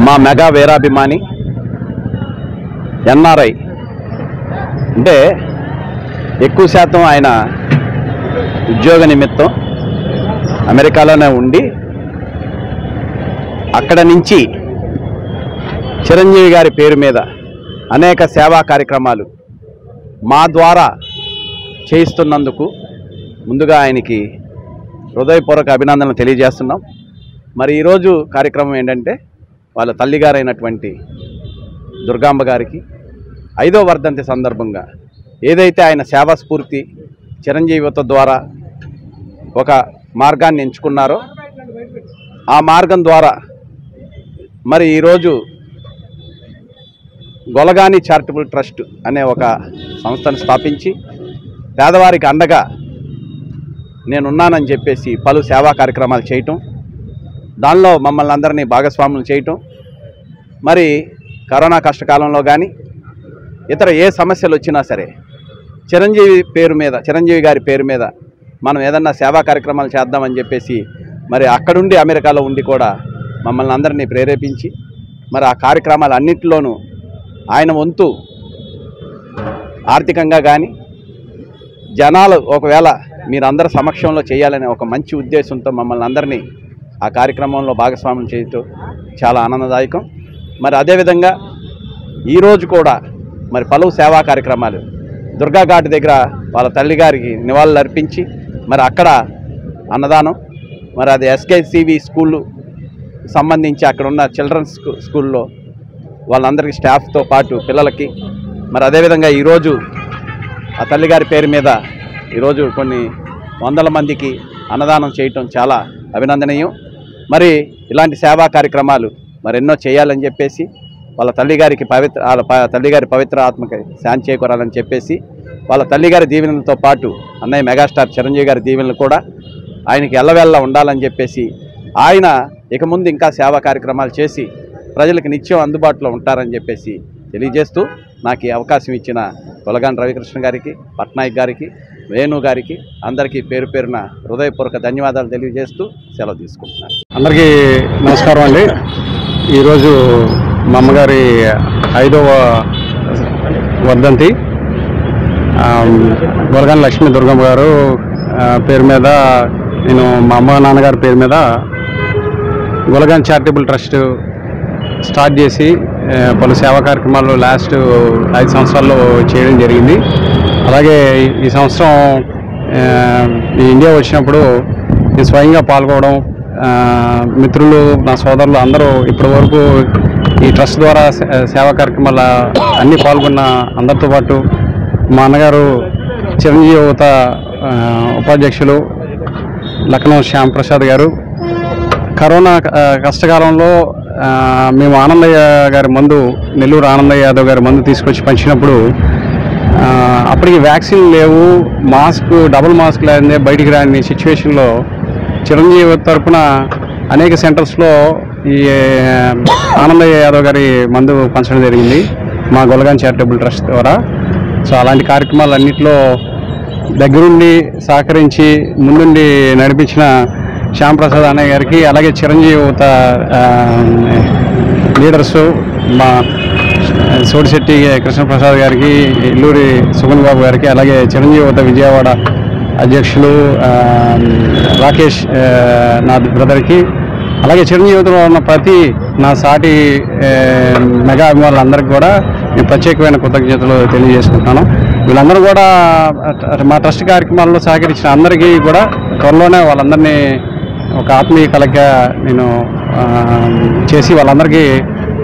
మా mega వీరాభిమాని NRI అంటే ఎక్కువ శాతం ఆయన ఉద్యోగ నిమిత్తం అమెరికాలోనే ఉండి అక్కడ నుంచి చిరంజీవి గారి పేరు మీద అనేక సేవా కార్యక్రమాలు మా ద్వారా చేయిస్తున్నందుకు ముందుగా ఆయనకి హృదయపూర్వక అభినందనలు తెలియజేస్తున్నాం. మరి ఈరోజు కార్యక్రమం ఏంటంటే వాళ్ళ తల్లిగారైనటువంటి దుర్గాంబ గారికి 5వ వర్ధంతి సందర్భంగా ఏదైతే ఆయన సేవా స్ఫూర్తి చిరంజీవిత ద్వారా ఒక మార్గాన్ని ఎంచుకున్నారో ఆ మార్గం ద్వారా మరి ఈరోజు గొలగాని చారిటబుల్ ట్రస్ట్ అనే ఒక సంస్థను స్థాపించి పేదవారికి అండగా నేనున్నానని చెప్పేసి పలు సేవా కార్యక్రమాలు చేయటం, దానిలో మమ్మల్ని అందరినీ భాగస్వాములు చేయటం, మరి కరోనా కష్టకాలంలో కానీ ఇతర ఏ సమస్యలు వచ్చినా సరే చిరంజీవి గారి పేరు మీద మనం ఏదన్నా సేవా కార్యక్రమాలు చేద్దామని చెప్పేసి మరి అక్కడుండి అమెరికాలో ఉండి కూడా మమ్మల్ని అందరినీ ప్రేరేపించి మరి ఆ కార్యక్రమాలు అన్నింటిలోనూ ఆయన వంతు ఆర్థికంగా కానీ జనాలు ఒకవేళ మీరందరి సమక్షంలో చేయాలనే ఒక మంచి ఉద్దేశంతో మమ్మల్ని అందరినీ ఆ కార్యక్రమంలో భాగస్వామ్యం చేయటం చాలా ఆనందదాయకం. మరి అదేవిధంగా ఈరోజు కూడా మరి పలు సేవా కార్యక్రమాలు దుర్గా ఘాట్ దగ్గర వాళ్ళ తల్లిగారికి నివాళులు అర్పించి మరి అక్కడ అన్నదానం, మరి అది ఎస్కేసివి స్కూల్ సంబంధించి అక్కడ ఉన్న చిల్డ్రన్స్ స్కూల్లో వాళ్ళందరికీ స్టాఫ్తో పాటు పిల్లలకి, మరి అదేవిధంగా ఈరోజు ఆ తల్లిగారి పేరు మీద ఈరోజు కొన్ని వందల మందికి అన్నదానం చేయటం చాలా అభినందనీయం. మరి ఇలాంటి సేవా కార్యక్రమాలు మరి ఎన్నో చేయాలని చెప్పేసి వాళ్ళ తల్లిగారి పవిత్ర ఆత్మకి శాంతి చేకూరాలని చెప్పేసి వాళ్ళ తల్లిగారి దీవెనలతో పాటు అన్నయ్య మెగాస్టార్ చిరంజీవి గారి దీవెనలు కూడా ఆయనకి ఎల్లవెల్లా ఉండాలని చెప్పేసి ఆయన ఇక ముందు ఇంకా సేవా కార్యక్రమాలు చేసి ప్రజలకు నిత్యం అందుబాటులో ఉంటారని చెప్పేసి తెలియజేస్తూ నాకు ఈ అవకాశం ఇచ్చిన గొలగాని రవికృష్ణ గారికి, పట్నాయక్ గారికి, వేణు గారికి అందరికీ పేరు పేరున హృదయపూర్వక ధన్యవాదాలు తెలియజేస్తూ సెలవు తీసుకుంటున్నాను. అందరికీ నమస్కారం అండి. ఈరోజు మా అమ్మగారి 5వ వర్ధంతి. గొలగాని లక్ష్మీ దుర్గమ్మ గారు పేరు మీద నేను మా అమ్మ నాన్నగారి పేరు మీద గొలగాని చారిటబుల్ ట్రస్ట్ స్టార్ట్ చేసి పలు సేవా కార్యక్రమాలు లాస్ట్ 5 సంవత్సరాల్లో చేయడం జరిగింది. అలాగే ఈ సంవత్సరం ఇండియా వచ్చినప్పుడు నేను స్వయంగా పాల్గొనడం, మిత్రులు నా సోదరులు అందరూ ఇప్పటి వరకు ఈ ట్రస్ట్ ద్వారా సేవా కార్యక్రమాల అన్నీ పాల్గొన్న అందరితో పాటు మా అన్నగారు చిరంజీవి యువత ఉపాధ్యక్షులు లక్నో శ్యామ్ ప్రసాద్ గారు కరోనా కష్టకాలంలో మేము ఆనందయ్య గారి మందు, నెల్లూరు ఆనందయ్య యాదవ్ గారి మందు తీసుకొచ్చి పంచినప్పుడు అప్పటికి వ్యాక్సిన్ లేవు, డబుల్ మాస్క్ లేదే బయటికి రాని సిచ్యువేషన్లో చిరంజీవి తరఫున అనేక సెంటర్స్లో ఈ ఆనందయ్య యాదవ్ గారి మందు పంచడం జరిగింది మా గొలగాని చారిటబుల్ ట్రస్ట్ ద్వారా. సో అలాంటి కార్యక్రమాలన్నింటిలో దగ్గరుండి సహకరించి ముందుండి నడిపించిన శ్యామ్ ప్రసాద్ అన్నయ్య గారికి, అలాగే చిరంజీవి యువత లీడర్సు మా సోడిశెట్టి కృష్ణప్రసాద్ గారికి, ఇల్లూరి సుగన్ బాబు గారికి, అలాగే చిరంజీవి యువత విజయవాడ అధ్యక్షులు రాకేష్ నా బ్రదర్కి, అలాగే చిరంజీవి యువతలో ఉన్న ప్రతి నా సాటి మెగా అభిమానులందరికీ కూడా నేను ప్రత్యేకమైన కృతజ్ఞతలు తెలియజేసుకుంటున్నాను. వీళ్ళందరూ కూడా మా ట్రస్ట్ కార్యక్రమాల్లో సహకరించిన అందరికీ కూడా త్వరలోనే వాళ్ళందరినీ ఒక ఆత్మీయ కలగా నేను చేసి వాళ్ళందరికీ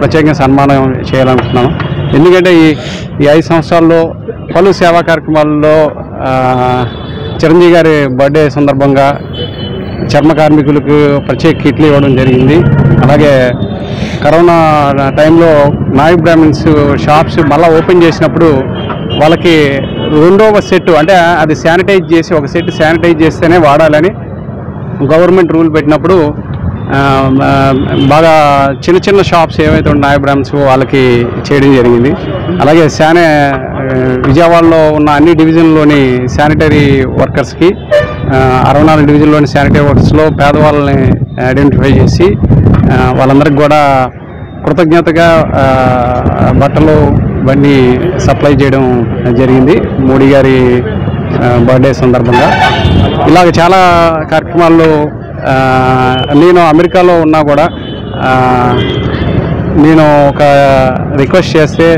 ప్రత్యేకంగా సన్మానం చేయాలనుకుంటున్నాను. ఎందుకంటే ఈ 5 సంవత్సరాల్లో పలు సేవా కార్యక్రమాల్లో చిరంజీవి గారి బర్త్డే సందర్భంగా చర్మ కార్మికులకు ప్రత్యేక కిట్లు ఇవ్వడం జరిగింది. అలాగే కరోనా టైంలో నాయక్ బ్రాహ్మిన్స్ షాప్స్ మళ్ళీ ఓపెన్ చేసినప్పుడు వాళ్ళకి 2వ సెట్, అంటే అది శానిటైజ్ చేసి ఒక సెట్ శానిటైజ్ చేస్తేనే వాడాలని గవర్నమెంట్ రూల్ పెట్టినప్పుడు బాగా చిన్న చిన్న షాప్స్ ఏవైతే ఉన్నాయో బ్రాండ్స్ వాళ్ళకి చేయడం జరిగింది. అలాగే విజయవాడలో ఉన్న అన్ని డివిజన్లోని శానిటరీ వర్కర్స్కి 64 డివిజన్లోని శానిటరీ వర్కర్స్లో పేదవాళ్ళని ఐడెంటిఫై చేసి వాళ్ళందరికీ కూడా కృతజ్ఞతగా బట్టలు ఇవన్నీ సప్లై చేయడం జరిగింది మోడీ గారి బర్త్డే సందర్భంగా. ఇలాగ చాలా కార్యక్రమాల్లో నేను అమెరికాలో ఉన్నా కూడా నేను ఒక రిక్వెస్ట్ చేస్తే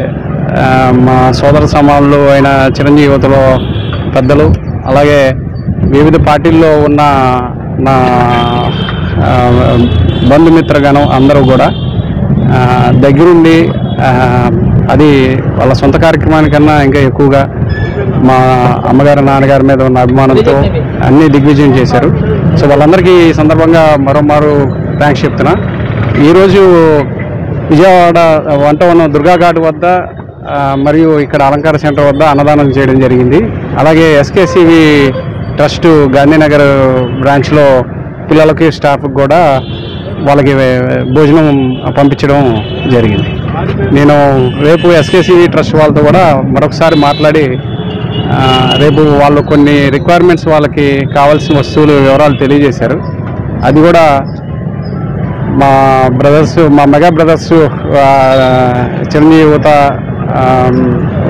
మా సోదర సమానులు అయిన చిరంజీవి యువతలో పెద్దలు, అలాగే వివిధ పార్టీల్లో ఉన్న నా బంధుమిత్రగణం అందరూ కూడా దగ్గరుండి అది వాళ్ళ సొంత కార్యక్రమానికన్నా ఇంకా ఎక్కువగా మా అమ్మగారు నాన్నగారి మీద ఉన్న అభిమానంతో అన్నీ దిగ్విజయం చేశారు. సో వాళ్ళందరికీ ఈ సందర్భంగా మరోమారు థ్యాంక్స్ చెప్తున్నా. ఈరోజు విజయవాడ 1 దుర్గా ఘాట్ వద్ద మరియు ఇక్కడ అలంకార సెంటర్ వద్ద అన్నదానం చేయడం జరిగింది. అలాగే ఎస్కేసివి ట్రస్ట్ గాంధీనగర్ బ్రాంచ్లో పిల్లలకి స్టాఫ్కి కూడా వాళ్ళకి భోజనం పంపించడం జరిగింది. నేను రేపు ఎస్కేసివి ట్రస్ట్ వాళ్ళతో కూడా మరొకసారి మాట్లాడి రేపు వాళ్ళు కొన్ని రిక్వైర్మెంట్స్ వాళ్ళకి కావాల్సిన వస్తువులు వివరాలు తెలియజేశారు. అది కూడా మా బ్రదర్స్, మా మెగా బ్రదర్స్ చిరంజీవి యువత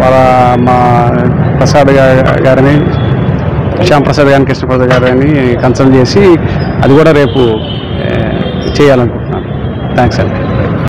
వాళ్ళ మా ప్రసాద్ గారిని, శ్యామ్ ప్రసాద్ గారిని, కృష్ణప్రసాద్ గారిని కన్సల్ట్ చేసి అది కూడా రేపు చేయాలనుకుంటున్నాను. థ్యాంక్స్ అండి.